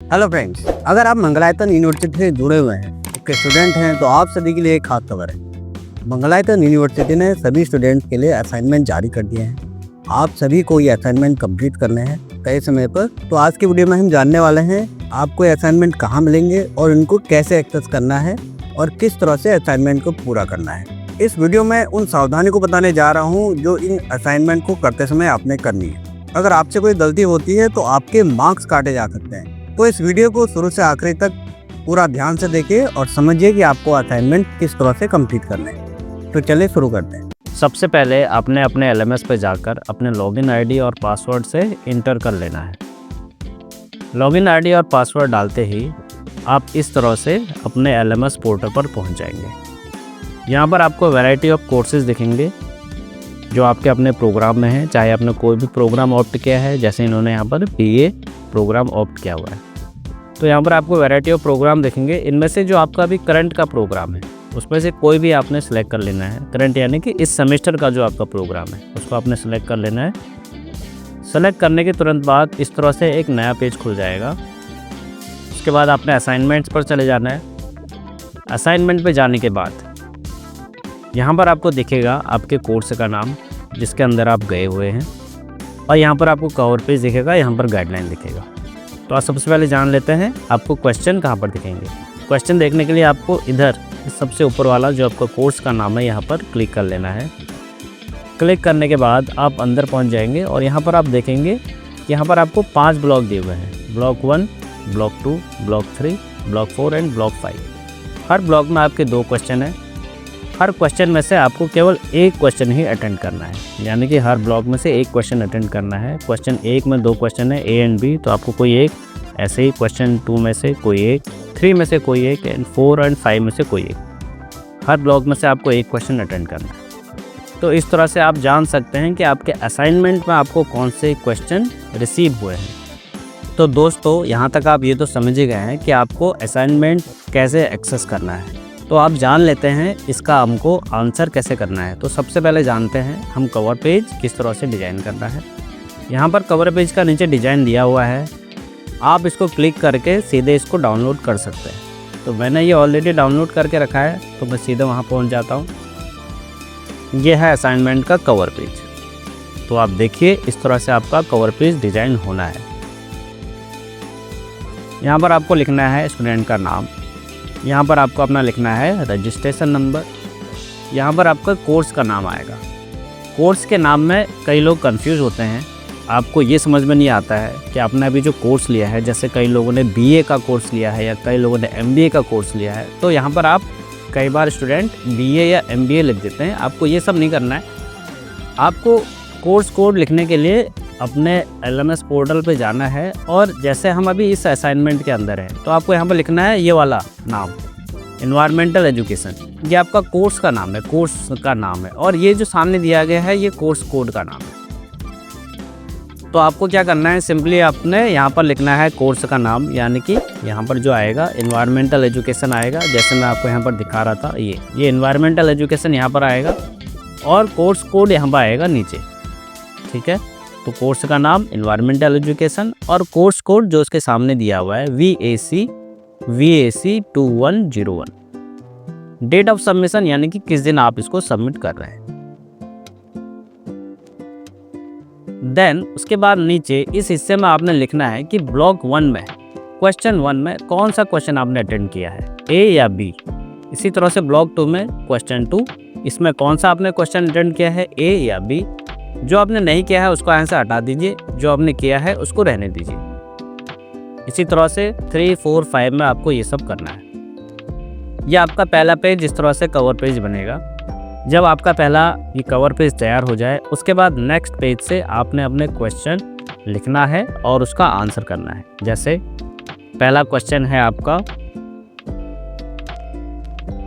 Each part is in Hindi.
हेलो फ्रेंड्स, अगर आप मंगलायतन यूनिवर्सिटी से जुड़े हुए हैं, उसके स्टूडेंट हैं, तो आप सभी के लिए एक खास खबर है। मंगलायतन यूनिवर्सिटी ने सभी स्टूडेंट्स के लिए असाइनमेंट जारी कर दिए हैं। आप सभी को ये असाइनमेंट कंप्लीट करने हैं तय समय पर। तो आज की वीडियो में हम जानने वाले हैं आपको ये असाइनमेंट कहाँ मिलेंगे और इनको कैसे एक्सेस करना है और किस तरह से असाइनमेंट को पूरा करना है। इस वीडियो में उन सावधानी को बताने जा रहा हूँ जो इन असाइनमेंट को करते समय आपने करनी है। अगर आपसे कोई गलती होती है तो आपके मार्क्स काटे जा सकते हैं। तो इस वीडियो को शुरू से आखिरी तक पूरा ध्यान से देखिए और समझिए कि आपको असाइनमेंट किस तरह से कंप्लीट करने हैं। तो चलिए शुरू करते हैं। सबसे पहले आपने अपने LMS पे जाकर अपने लॉगिन आईडी और पासवर्ड से इंटर कर लेना है। लॉगिन आईडी और पासवर्ड डालते ही आप इस तरह से अपने LMS पोर्टल पर पहुंच जाएंगे। यहाँ पर आपको वैरायटी ऑफ कोर्सेज दिखेंगे जो आपके अपने प्रोग्राम में हैं। चाहे आपने कोई भी प्रोग्राम ऑप्ट किया है, जैसे इन्होंने यहाँ पर BA प्रोग्राम ऑप्ट किया हुआ है, तो यहाँ पर आपको वैरायटी ऑफ प्रोग्राम दिखेंगे। इनमें से जो आपका अभी करंट का प्रोग्राम है उसमें से कोई भी आपने सेलेक्ट कर लेना है। करंट यानी कि इस सेमेस्टर का जो आपका प्रोग्राम है उसको आपने सेलेक्ट कर लेना है। सेलेक्ट करने के तुरंत बाद इस तरह से एक नया पेज खुल जाएगा। उसके बाद आपने असाइनमेंट्स पर चले जाना है। असाइनमेंट पे जाने के बाद यहाँ पर आपको दिखेगा आपके कोर्स का नाम जिसके अंदर आप गए हुए हैं, और यहाँ पर आपको कवर पेज दिखेगा, यहाँ पर गाइडलाइन दिखेगा। तो आप सबसे पहले जान लेते हैं आपको क्वेश्चन कहाँ पर दिखेंगे। क्वेश्चन देखने के लिए आपको इधर सबसे ऊपर वाला जो आपका कोर्स का नाम है यहाँ पर क्लिक कर लेना है। क्लिक करने के बाद आप अंदर पहुँच जाएंगे और यहाँ पर आप देखेंगे कि यहाँ पर आपको 5 ब्लॉक दिए हुए हैं। Block 1, block 2, block 3, block 4 and block 5। Her block में आपके 2 क्वेश्चन हैं। हर क्वेश्चन में से आपको केवल एक क्वेश्चन ही अटेंड करना है, यानी कि हर ब्लॉक में से एक क्वेश्चन अटेंड करना है। क्वेश्चन 1 में 2 क्वेश्चन है, A एंड B, तो आपको कोई एक, ऐसे ही क्वेश्चन 2 में से कोई एक, 3 में से कोई एक एंड 4 एंड 5 में से कोई एक। हर ब्लॉक में से आपको एक क्वेश्चन अटेंड करना है। तो इस तरह से आप जान सकते हैं कि आपके असाइनमेंट में आपको कौन से क्वेश्चन रिसीव हुए हैं। तो दोस्तों, यहाँ तक आप ये तो समझ ही गए हैं कि आपको असाइनमेंट कैसे एक्सेस करना है। तो आप जान लेते हैं इसका हमको आंसर कैसे करना है। तो सबसे पहले जानते हैं हम कवर पेज किस तरह से डिज़ाइन करना है। यहाँ पर कवर पेज का नीचे डिज़ाइन दिया हुआ है, आप इसको क्लिक करके सीधे इसको डाउनलोड कर सकते हैं। तो मैंने ये ऑलरेडी डाउनलोड करके रखा है, तो मैं सीधे वहाँ पहुँच जाता हूँ। ये है असाइनमेंट का कवर पेज। तो आप देखिए इस तरह से आपका कवर पेज डिज़ाइन होना है। यहाँ पर आपको लिखना है स्टूडेंट का नाम, यहाँ पर आपको अपना लिखना है रजिस्ट्रेशन नंबर, यहाँ पर आपका कोर्स का नाम आएगा। कोर्स के नाम में कई लोग कंफ्यूज होते हैं, आपको ये समझ में नहीं आता है कि आपने अभी जो कोर्स लिया है, जैसे कई लोगों ने BA का कोर्स लिया है या कई लोगों ने MBA का कोर्स लिया है, तो यहाँ पर आप कई बार स्टूडेंट BA या MBA लिख देते हैं। आपको ये सब नहीं करना है। आपको कोर्स कोड लिखने के लिए अपने LMS पोर्टल पे जाना है, और जैसे हम अभी इस असाइनमेंट के अंदर हैं तो आपको यहाँ पर लिखना है ये वाला नाम, एनवायरमेंटल एजुकेशन। ये आपका कोर्स का नाम है, कोर्स का नाम है, और ये जो सामने दिया गया है ये कोर्स कोड का नाम है। तो आपको क्या करना है, सिंपली आपने यहाँ पर लिखना है कोर्स का नाम, यानी कि यहाँ पर जो आएगा एनवायरमेंटल एजुकेशन आएगा, जैसे मैं आपको यहाँ पर दिखा रहा था। ये एनवायरमेंटल एजुकेशन यहाँ पर आएगा और कोर्स कोड यहाँ पर आएगा नीचे। ठीक है, तो कोर्स का नाम एनवायरमेंटल एजुकेशन और कोर्स कोड जो उसके सामने दिया हुआ है VAC 2101। डेट ऑफ सबमिशन यानी कि किस दिन आप इसको सबमिट कर रहे हैं। देन उसके बाद नीचे इस हिस्से में आपने लिखना है कि ब्लॉक 1 में क्वेश्चन 1 में कौन सा क्वेश्चन आपने अटेंड किया है, A या B। इसी तरह से ब्लॉक 2 में क्वेश्चन 2, इसमें कौन सा आपने क्वेश्चन अटेंड किया है, A या B। जो आपने नहीं किया है उसको यहाँ से हटा दीजिए, जो आपने किया है उसको रहने दीजिए। इसी तरह से 3, 4, 5 में आपको ये सब करना है। यह आपका पहला पेज इस तरह से कवर पेज बनेगा। जब आपका पहला ये कवर पेज तैयार हो जाए उसके बाद नेक्स्ट पेज से आपने अपने क्वेश्चन लिखना है और उसका आंसर करना है। जैसे पहला क्वेश्चन है आपका,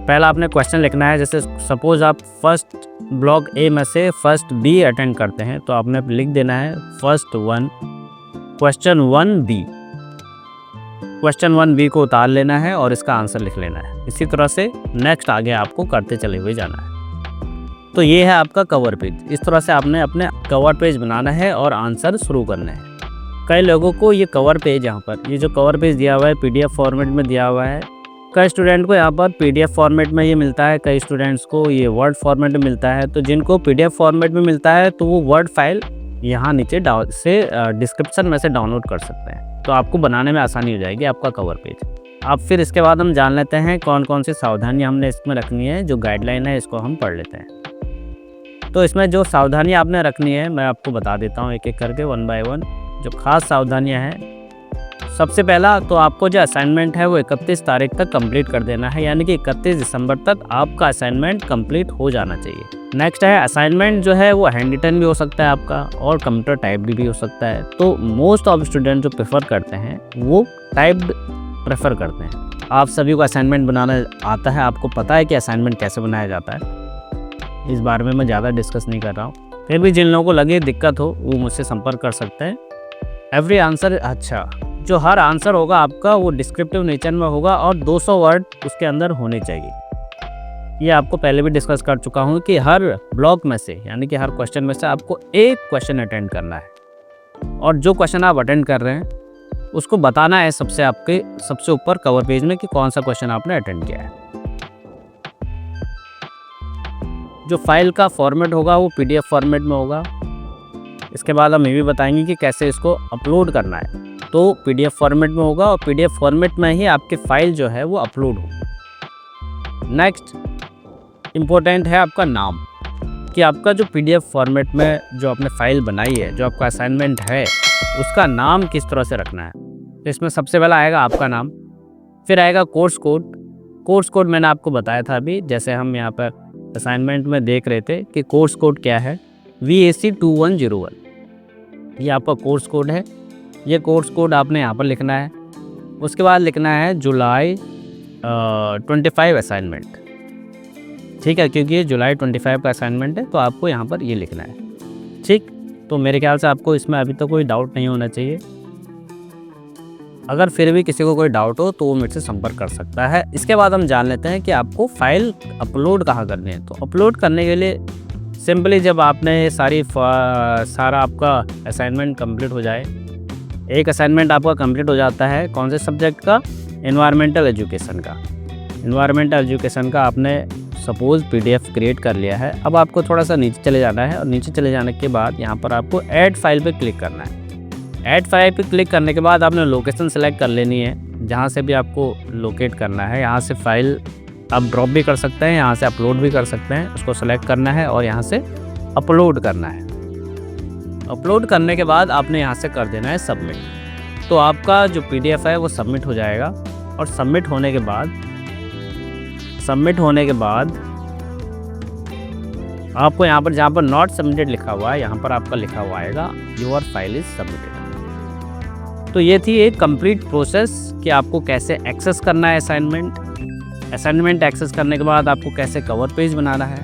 पहला आपने क्वेश्चन लिखना है। जैसे सपोज आप फर्स्ट ब्लॉक A में से फर्स्ट B अटेंड करते हैं, तो आपने लिख देना है first 1 question 1B। Question 1B को उतार लेना है और इसका आंसर लिख लेना है। इसी तरह से नेक्स्ट आगे आपको करते चले हुए जाना है। तो ये है आपका कवर पेज। इस तरह से आपने अपने कवर पेज बनाना है और आंसर शुरू करना है। कई लोगों को ये कवर पेज, यहाँ पर ये जो कवर पेज दिया हुआ है PDF फॉर्मेट में दिया हुआ है, कई स्टूडेंट को यहाँ पर PDF फॉर्मेट में ये मिलता है, कई स्टूडेंट्स को ये वर्ड फॉर्मेट में मिलता है। तो जिनको PDF फॉर्मेट में मिलता है तो वो वर्ड फाइल यहाँ नीचे डिस्क्रिप्शन में से डाउनलोड कर सकते हैं, तो आपको बनाने में आसानी हो जाएगी आपका कवर पेज। अब फिर इसके बाद हम जान लेते हैं कौन कौन सी सावधानियाँ हमने इसमें रखनी है। जो गाइडलाइन है इसको हम पढ़ लेते हैं। तो इसमें जो सावधानियाँ आपने रखनी है मैं आपको बता देता हूँ एक एक करके, 1 बाय 1 जो खास सावधानियाँ हैं। सबसे पहला तो आपको जो असाइनमेंट है वो 31 तारीख तक कंप्लीट कर देना है, यानी कि 31 दिसंबर तक आपका असाइनमेंट कंप्लीट हो जाना चाहिए। नेक्स्ट है असाइनमेंट जो है वो हैंड रिटन भी हो सकता है आपका और कंप्यूटर टाइप्ड भी हो सकता है। तो मोस्ट ऑफ स्टूडेंट जो प्रेफर करते हैं वो टाइप्ड प्रेफर करते हैं। आप सभी को असाइनमेंट बनाना आता है, आपको पता है कि असाइनमेंट कैसे बनाया जाता है, इस बारे में मैं ज़्यादा डिस्कस नहीं कर रहा हूँ। फिर भी जिन लोगों को लगे दिक्कत हो वो मुझसे संपर्क कर सकते हैं। एवरी आंसर, अच्छा जो हर आंसर होगा आपका वो डिस्क्रिप्टिव नेचर में होगा और 200 वर्ड उसके अंदर होने चाहिए। ये आपको पहले भी डिस्कस कर चुका हूँ कि हर ब्लॉक में से, यानी कि हर क्वेश्चन में से आपको एक क्वेश्चन अटेंड करना है और जो क्वेश्चन आप अटेंड कर रहे हैं उसको बताना है सबसे ऊपर कवर पेज में कि कौन सा क्वेश्चन आपने अटेंड किया है। जो फाइल का फॉर्मेट होगा वो PDF फॉर्मेट में होगा। इसके बाद हम ये भी बताएंगे कि कैसे इसको अपलोड करना है। तो PDF फॉर्मेट में होगा और PDF फॉर्मेट में ही आपकी फ़ाइल जो है वो अपलोड होगी। नेक्स्ट इम्पोर्टेंट है आपका नाम, कि आपका जो PDF फॉर्मेट में जो आपने फ़ाइल बनाई है, जो आपका असाइनमेंट है, उसका नाम किस तरह से रखना है। तो इसमें सबसे पहला आएगा आपका नाम, फिर आएगा कोर्स कोड। कोर्स कोड मैंने आपको बताया था अभी, जैसे हम यहाँ पर असाइनमेंट में देख रहे थे कि कोर्स कोड क्या है, VAC 2101। ये आपका कोर्स कोड है। ये कोर्स कोड आपने यहाँ पर लिखना है। उसके बाद लिखना है जुलाई 25 असाइनमेंट, ठीक है, क्योंकि ये जुलाई 25 का असाइनमेंट है तो आपको यहाँ पर ये लिखना है। ठीक, तो मेरे ख्याल से आपको इसमें अभी तक कोई डाउट नहीं होना चाहिए। अगर फिर भी किसी को कोई डाउट हो तो वो मेरे से संपर्क कर सकता है। इसके बाद हम जान लेते हैं कि आपको फाइल अपलोड कहाँ करनी है। तो अपलोड करने के लिए सिंपली जब आपने सारा आपका असाइनमेंट कंप्लीट हो जाए, एक असाइनमेंट आपका कंप्लीट हो जाता है कौन से सब्जेक्ट का, एनवायरमेंटल एजुकेशन का। एनवायरमेंटल एजुकेशन का आपने सपोज़ PDF क्रिएट कर लिया है। अब आपको थोड़ा सा नीचे चले जाना है और नीचे चले जाने के बाद यहाँ पर आपको ऐड फाइल पे क्लिक करना है। ऐड फाइल पे क्लिक करने के बाद आपने लोकेशन सेलेक्ट कर लेनी है, जहाँ से भी आपको लोकेट करना है। यहाँ से फाइल आप ड्रॉप भी कर सकते हैं, यहाँ से अपलोड भी कर सकते हैं। उसको सेलेक्ट करना है और यहाँ से अपलोड करना है। अपलोड करने के बाद आपने यहाँ से कर देना है सबमिट। तो आपका जो PDF है वो सबमिट हो जाएगा और सबमिट होने के बाद आपको यहाँ पर जहाँ पर नॉट सबमिटेड लिखा हुआ है, यहाँ पर आपका लिखा हुआ आएगा योर फाइल इज सबमिटेड। तो ये थी एक कंप्लीट प्रोसेस कि आपको कैसे एक्सेस करना है असाइनमेंट एक्सेस करने के बाद आपको कैसे कवर पेज बनाना है,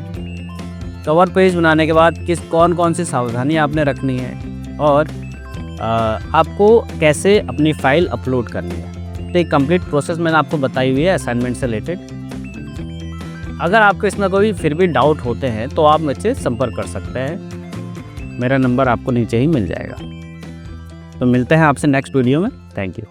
कवर पेज बनाने के बाद कौन सी सावधानी आपने रखनी है और आपको कैसे अपनी फ़ाइल अपलोड करनी है। तो एक कंप्लीट प्रोसेस मैंने आपको बताई हुई है असाइनमेंट से रिलेटेड। अगर आपको इसमें कोई फिर भी डाउट होते हैं तो आप मुझसे संपर्क कर सकते हैं। मेरा नंबर आपको नीचे ही मिल जाएगा। तो मिलते हैं आपसे नेक्स्ट वीडियो में। Thank you.